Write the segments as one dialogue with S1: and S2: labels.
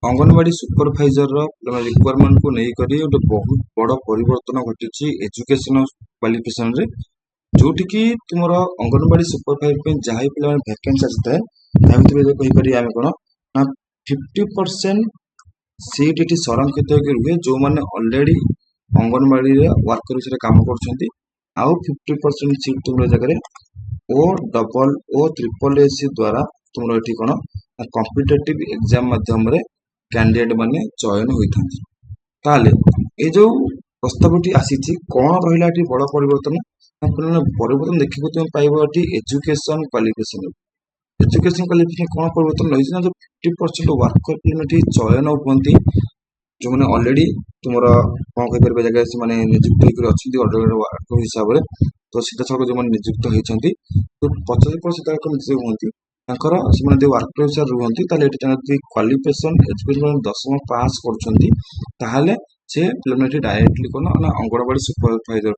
S1: Anganwadi supervisor requirement को लेकर गोटे बहुत बड़ परिवर्तन घटी एजुकेशन क्वालिफिकेशन रे जोटि कि तुम अंगनवाड़ी सुपरभाइजर जहाँ भी पे भैकेंसी आसी था कहीपर आम कौन ना 50% सीट ये संरक्षित होकर रुहे जो मैंने अलरेडी अंगनवाड़ी वर्कर हिसाब से कम कर आउ 50% सीट तुम जगह O double O triple AC द्वारा तुम ये कौन कॉम्पिटिटिव एग्जाम माध्यम कैंडिडेट माने चयन होता ताले ये जो प्रस्तावटी आसी कौन रहा बड़ परिवर्तन परिवर्तन देखा तुम पाइब एजुकेशन क्वालिफिकेशन एजुकेशन क्वालिफिकेशन कौन परिवर्तन रही ना जो 50% वर्कर पिला चयन होती जो मैंने अलरेडी तुम कौन कहीपर जगह से निजुक्त होकर हिसाब से तो सीधा सड़क जो निजुक्त होती तो 50% निजुक्त होती वर्कर हिसाब रुहति क्वालिफिकेशन एजुकेशन 10वीं पास कर डायरेक्टली कौन ना अंगनवाड़ी सुपरभाइजर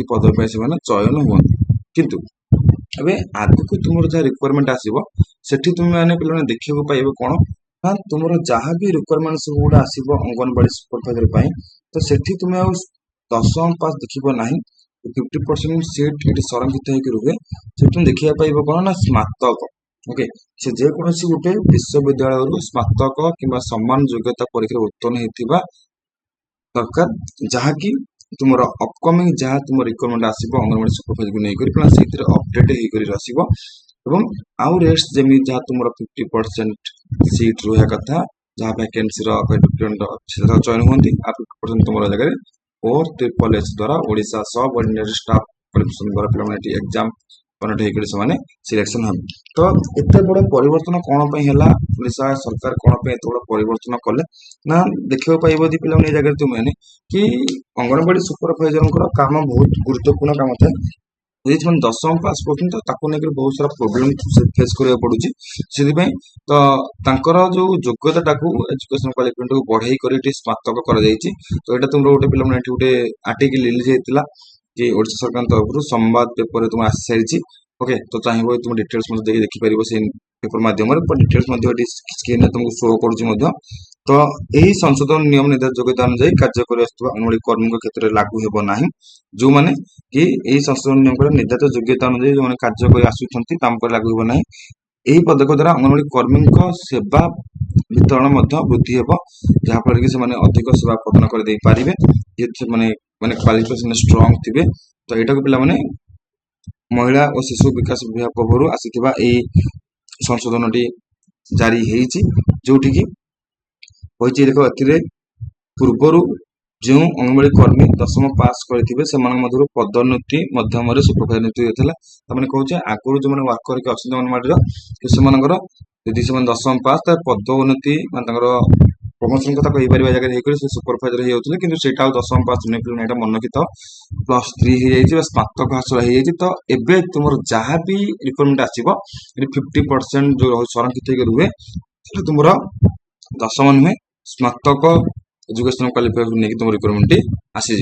S1: पदवी से चयन हुआ किंतु अबे आगे को तुम जहाँ रिक्वायरमेंट आसो सेठी तुम मैंने पे देखा पाइब कौन ना तुम जहाँ भी रिक्वायरमेंट सब गुड़ा आसो अंगनवाड़ी सुपरभाइजर तो सेठी तुम 10वीं पास देख ना 50% सीट ये संरक्षित होकर रुहे से तुम देखा पाइब कौन ना स्नातक ओके से जेकोसी गोटे विश्वविद्यालय स्नातक कि समान योग्यता परीक्षा उत्तीर्ण होता दरकार जहाँकि तुम अपकमिंग जहाँ तुम रिक्वायरमेंट आसो अंगनवाड़ी सुपरभाइजर को लेकर से अपडेट होकर आसो एवं आउ रेस्ट जमी जहाँ तुम 50% सीट रहा कथा जहाँ वैकेंसी चयन होती 50% तुम जगह और ट्रिपल एच द्वारा ओडिशा सब ऑर्डिनरी स्टाफ क्वालिफिकेशन द्वारा पे एग्जाम कनेक्ट होकर से सिलेक्शन हम तो एत बड़ परिवर्तन कौन ओडिशा सरकार कौन एत बड़ परिवर्तन कले ना देखा पाइब पे जगह तुम कि अंगनवाड़ी सुपरभाइजर काम बहुत गुरुत्वपूर्ण काम था यदि 10वीं पास कर बहुत सारा प्रोब्लेम फेस करा पड़ुची से तो जो योग्यता एजुकेशन क्वालिफिकेशन को बढ़ाई कर स्नातक कर तो यहाँ तुम गोटे पे गोटे आर्टिकल रिलीज होता कि ओडिशा सरकार तरफ संवाद पेपर तुम आसी सारी ओके तो चाहिए तुम डिटेल्स देखिपर से पेपर मध्यम डिटेल्स स्क्रीन तुमको शो कर तो यही संशोधन नियम निर्धारित योग्यता अनुसार कार्य कर अंगनवाड़ी कर्मी क्षेत्र में लागू हो ना जो मैंने कि यही संशोधन नियम निर्धारित योग्यता अनुसार जो कार्य कर आसुच्च लागू हो ना यही पदक्षेप द्वारा अंगनवाड़ी कर्मी सेवा वितरण वृद्धि हो जहाँफल कि अधिक सेवा प्रदान कर माने क्वालिफिकेशन स्ट्रांग थे तो यहाँ को पे महिला और शिशु विकास विभाग पक्षर आसीथिबा संशोधन जारी होती जोटि की देख ए पूर्वर जो अंगनवाड़ी कर्मी 10वीं पास करते पदोन्नति मध्यम सुपरभाइजर होता है कहे आगुरी जो वर्कर के अच्छे अंगनवाड़ी से यदि 10वीं पास पदोन्नति प्रमोशन कथा कहीपर जगह सुपरभाइजर होते कि 10वीं पास नहीं मन रखी +3 हो स्नातक हासिल हो तो एवं तुम जहाँ भी रिक्वायरमेंट आसो 50% जो संरक्षित होकर रुहे तुम 10वीं नुहे स्नातक एजुकेशन क्वालिफिकेशन नहीं तुम रिक्वायरमेंट आसीज।